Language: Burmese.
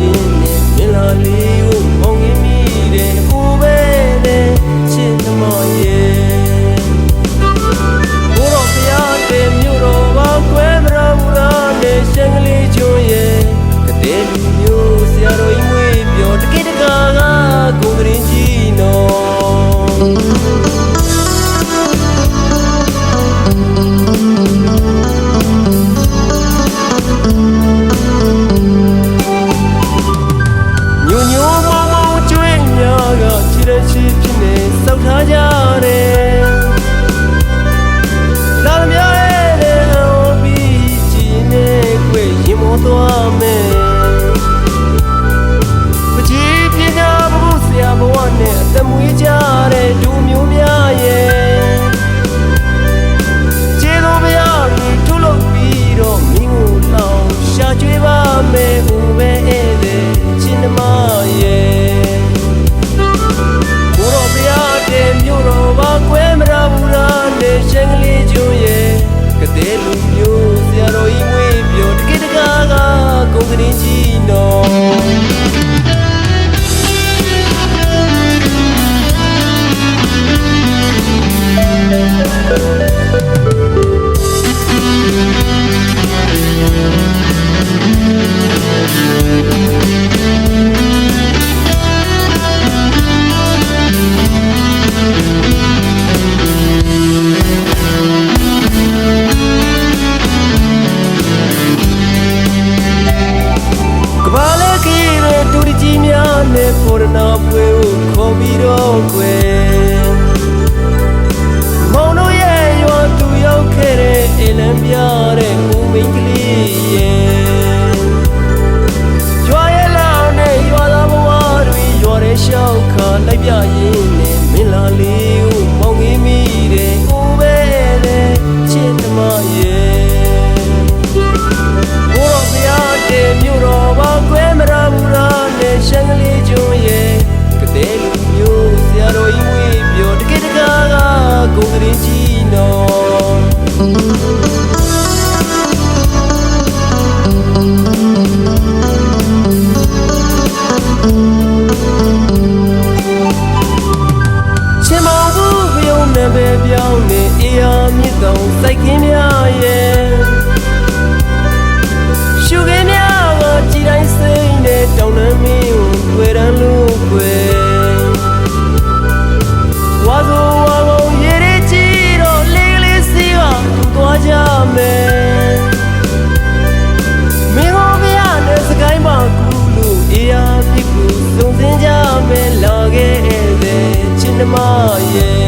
ရင်နဲ့မင်းလာလေးကိုမောင်ရင်မိတယ်ဦးပဲတဲ့ချစ်သမားရဲ့ဘိုးတော်ဘုရားတဲ့မြို့တော်ဘာကွဲမရဘူးလားနဲ့ရှန်ကလေးကျွန်းရဲ့ကတဲ့လူမျိုးဆရာတော်ကြီးမွေးပြောတကိတကာကကိုယ်ကရင်ကြီးနော်စောက်ထားကြတယ်လာမြဲတဲ့ဟောပြီးကြည်နေခွေရင်မောသွားမယ်မကြည့်ပြညာဘုဆရာဘဝနဲ့အသက်မွေးကြတဲ့ဒူမျိုးများရဲ့ခြေတော်ဘုရားကြီးထုလုပ်ပြီးတော့မင်းကိုလောင်ရှာကျွေးပါမယ်ဟိုပဲတဲ့ချင်းနမရဲ့မြို့တော်ဘာကွဲမရဘူးလားနဲ့ရှန်ကလေးကျွန်းရဲ့ကတဲ့လူမျိုးဆရာတော်ကြီးမွေးပြောတကိတကာကကိုယ်ကရင်ကြီးနဲ့ပေါ်ရနာပွဲကိုခေါ်ပြီးတော့ကွယ်မောင်တို့ရဲ့ရွာသူရောက်ခဲ့တဲ့အိမ်လမ်းပြတဲ့ဦးမင်းကလေးရဲ့ရွာရဲ့လောင်နဲ့ရွာသားဘဝတွေရွာရဲ့ရှောက်ခါလိုက်ပြရင်နဲ့မင်းလာလေးကိုမောင်ကြီးမိတဲ့ဦးပဲတဲ့ချစ်သမားရဲ့ဘိုးတော်ဘုရားတဲ့မြို့တော်ဘာကွဲမရဘူးလားနဲ့ရှန်ကလေးကျွန်းရဲ့ကတဲ့လူမျိုးဆရာတော်ကြီးမွေးပြောတကိတကာကကိုယ်ကရင်ကြီးနော်ချင်းမောင်ဘူးဘယုံနဲ့ပဲပြောင်းနေအေးရမြစ်တော်စိုက်ခင်းများရဲ့ရှုခင်းများကကြည်တိုင်းစိမ့်တဲ့တောင်နှမ်းမင်းကိုတွေ့ရန်လို့ကွယ်ဝါဆိုဝါကုန်ရေရချီတော့လေးလေးစီကသူသွားကြမယ်မင်းဟောပြရတဲ့စကိုင်းမှာကူလို့အေးရဖြစ်ကိုစုံစင်းကြမယ်လာခဲ့တဲ့ချင်းမရဲ့